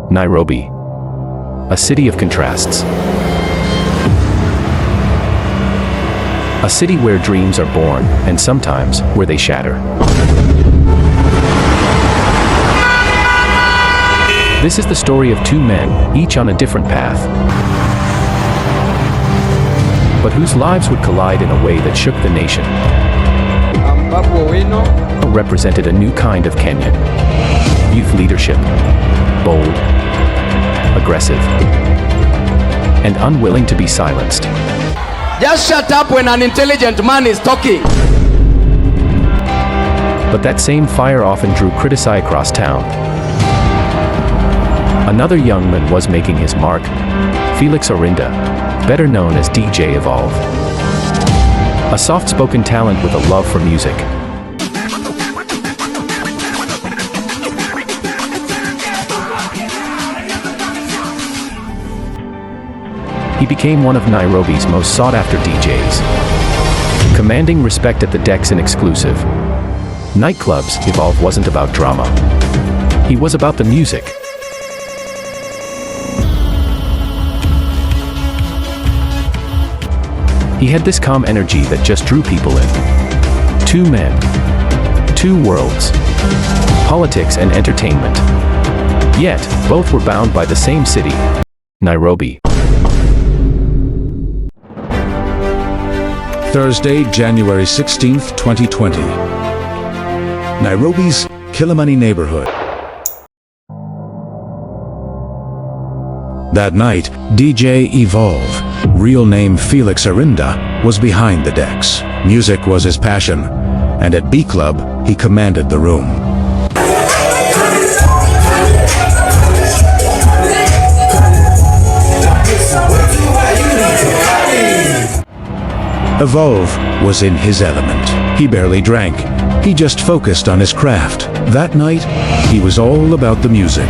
Nairobi. A city of contrasts. A city where dreams are born, and sometimes where they shatter. This is the story of two men, each on a different path, but whose lives would collide in a way that shook the nation. Babu Owino Represented a new kind of Kenyan. Youth leadership, bold, aggressive, and unwilling to be silenced. just shut up when an intelligent man is talking. But that same fire often drew criticism across town. Another young man was making his mark, Felix Orinda, better known as DJ Evolve. A soft-spoken talent with a love for music. He became one of Nairobi's most sought-after DJs, commanding respect at the decks and exclusive nightclubs. Evolve wasn't about drama. He was about the music. He had this calm energy that just drew people in. Two men, two worlds, politics and entertainment. Yet, both were bound by the same city, Nairobi. Thursday, January 16th, 2020. Nairobi's Kilimani neighborhood. That night, DJ Evolve, real name Felix Orinda, was behind the decks. Music was his passion, and at B Club, he commanded the room. Evolve was in his element. He barely drank. He just focused on his craft. That night, he was all about the music.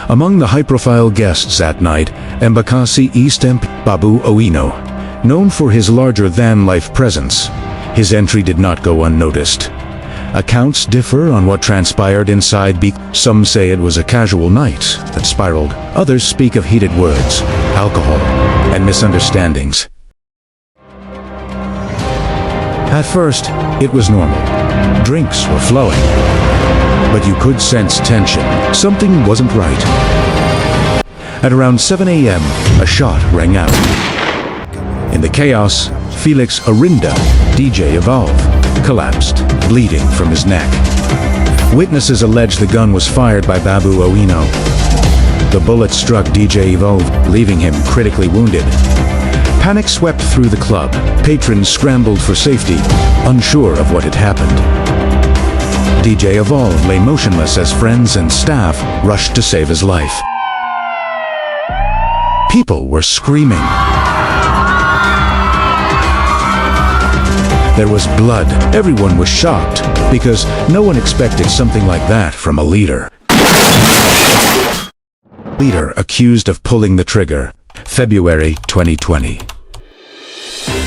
Among the high-profile guests that night, Embakasi East MP Babu Owino, known for his larger-than-life presence. His entry did not go unnoticed. Accounts differ on what transpired inside B. Some say it was a casual night that spiraled. Others speak of heated words, alcohol, and misunderstandings. At first, it was normal. Drinks were flowing. But you could sense tension. Something wasn't right. At around 7 a.m., a shot rang out. In the chaos, Felix Orinda, DJ Evolve, collapsed, bleeding from his neck. Witnesses allege the gun was fired by Babu Owino. The bullet struck DJ Evolve, leaving him critically wounded. Panic swept through the club. Patrons scrambled for safety, unsure of what had happened. DJ Evolve lay motionless as friends and staff rushed to save his life. People were screaming. There was blood. Everyone was shocked because no one expected something like that from a leader. Leader accused of pulling the trigger. February 2020.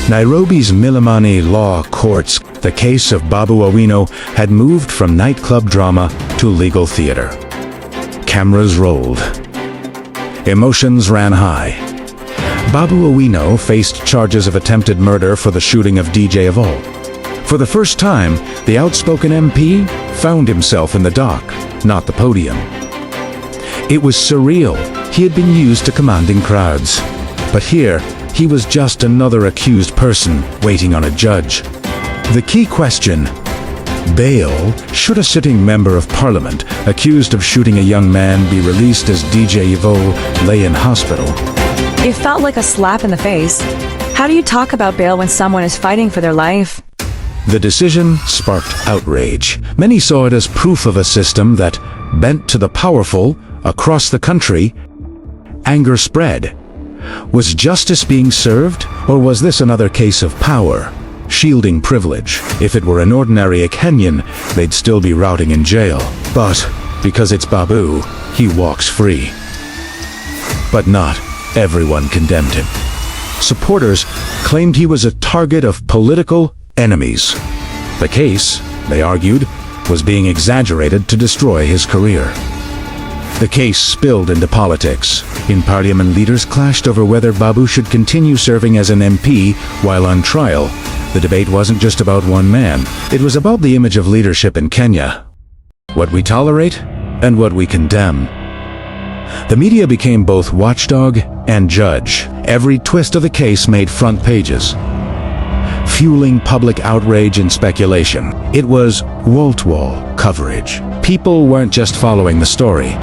Nairobi's Milimani Law Courts. The case of Babu Owino had moved from nightclub drama to legal theater. Cameras rolled. Emotions ran high. Babu Owino faced charges of attempted murder for the shooting of DJ Evolve. For the first time, the outspoken MP found himself in the dock, not the podium. It was surreal. He had been used to commanding crowds. But here, he was just another accused person waiting on a judge. The key question: bail? Should a sitting member of Parliament accused of shooting a young man be released as DJ Evolve lay in hospital? It felt like a slap in the face. How do you talk about bail when someone is fighting for their life? The decision sparked outrage. Many saw it as proof of a system that bent to the powerful across the country. Anger spread. Was justice being served, or was this another case of power, shielding privilege? If it were an ordinary Kenyan, they'd still be rotting in jail. But because it's Babu, he walks free. But not everyone condemned him. Supporters claimed he was a target of political enemies. The case, they argued, was being exaggerated to destroy his career. The case spilled into politics. In Parliament, leaders clashed over whether Babu should continue serving as an MP while on trial. The debate wasn't just about one man. It was about the image of leadership in Kenya. What we tolerate and what we condemn. The media became both watchdog and judge. Every twist of the case made front pages, fueling public outrage and speculation. It was wall-to-wall coverage. People weren't just following the story.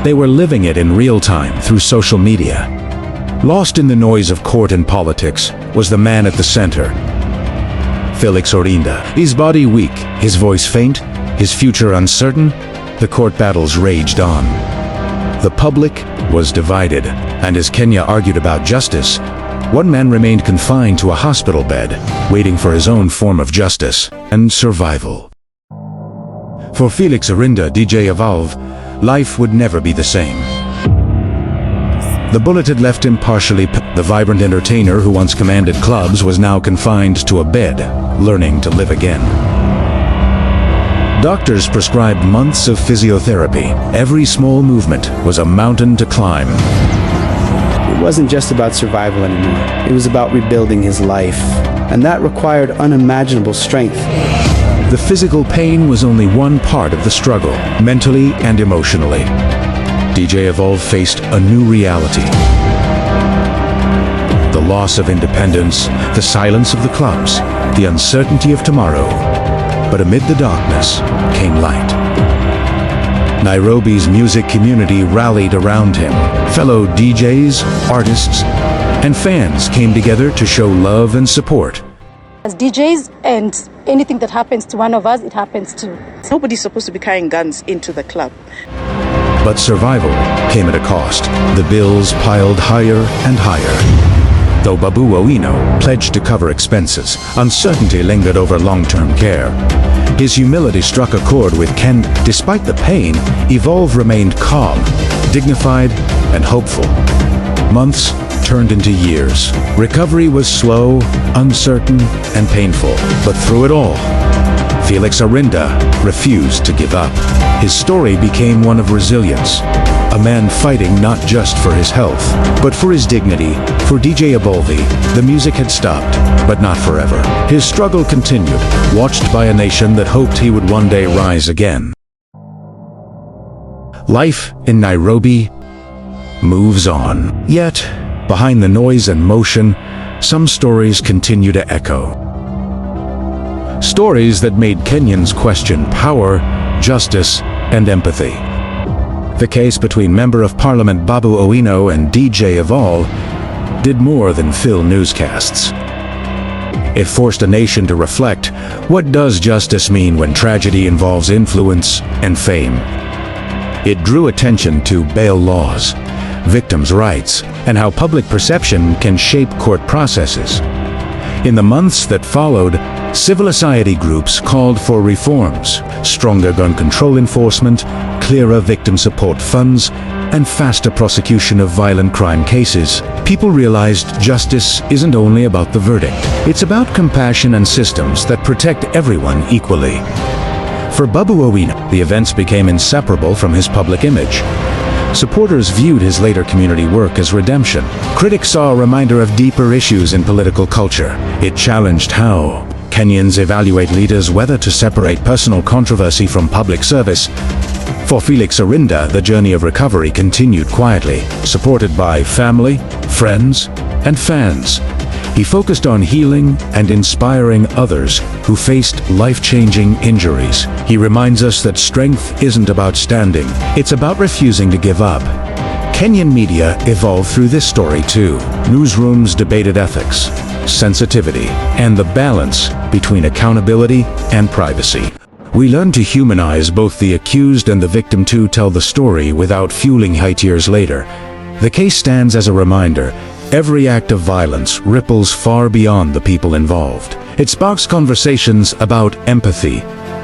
They were living it in real time through social media. Lost in the noise of court and politics was the man at the center, Felix Orinda. His body weak, his voice faint, his future uncertain, the court battles raged on. The public was divided, and as Kenya argued about justice, one man remained confined to a hospital bed, waiting for his own form of justice and survival. For Felix Orinda, DJ Evolve, life would never be the same. The bullet had left him partially. The vibrant entertainer who once commanded clubs was now confined to a bed, learning to live again. Doctors prescribed months of physiotherapy. Every small movement was a mountain to climb. It wasn't just about survival anymore. It was about rebuilding his life, and that required unimaginable strength. The physical pain was only one part of the struggle, mentally and emotionally. DJ Evolve faced a new reality. The loss of independence, the silence of the clubs, the uncertainty of tomorrow. But amid the darkness came light. Nairobi's music community rallied around him. Fellow DJs, artists, and fans came together to show love and support. As DJs, and anything that happens to one of us, it happens to. Nobody's supposed to be carrying guns into the club. But survival came at a cost. The bills piled higher and higher. Though Babu Owino pledged to cover expenses, uncertainty lingered over long-term care. His humility struck a chord with Ken. Despite the pain, Evolve remained calm, dignified, and hopeful. Months turned into years. Recovery was slow, uncertain, and painful. But through it all, Felix Orinda refused to give up. His story became one of resilience. A man fighting not just for his health, but for his dignity. For DJ Evolve, the music had stopped, but not forever. His struggle continued, watched by a nation that hoped he would one day rise again. Life in Nairobi moves on. Yet, behind the noise and motion, some stories continue to echo. Stories that made Kenyans question power, justice, and empathy. The case between Member of Parliament Babu Owino and DJ Evolve did more than fill newscasts. It forced a nation to reflect, what does justice mean when tragedy involves influence and fame? It drew attention to bail laws, victims' rights, and how public perception can shape court processes. In the months that followed, civil society groups called for reforms, stronger gun control enforcement, clearer victim support funds, and faster prosecution of violent crime cases. People realized justice isn't only about the verdict. It's about compassion and systems that protect everyone equally. For Babu Owino, the events became inseparable from his public image. Supporters viewed his later community work as redemption. Critics saw a reminder of deeper issues in political culture. It challenged how Kenyans evaluate leaders, whether to separate personal controversy from public service. For Felix Orinda, the journey of recovery continued quietly, supported by family, friends, and fans. He focused on healing and inspiring others who faced life-changing injuries. He reminds us that strength isn't about standing, it's about refusing to give up. Kenyan media evolved through this story too. Newsrooms debated ethics, sensitivity, and the balance between accountability and privacy. We learned to humanize both the accused and the victim to tell the story without fueling hate years later. The case stands as a reminder. Every act of violence ripples far beyond the people involved. It sparks conversations about empathy,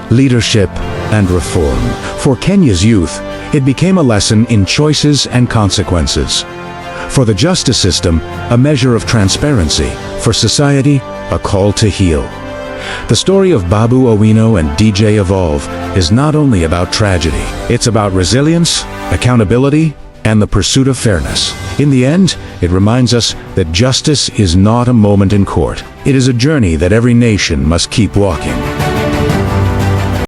leadership, and reform. For Kenya's youth, it became a lesson in choices and consequences. For the justice system, a measure of transparency. For society, a call to heal. The story of Babu Owino and DJ Evolve is not only about tragedy, it's about resilience, accountability, and the pursuit of fairness. In the end, it reminds us that justice is not a moment in court. It is a journey that every nation must keep walking.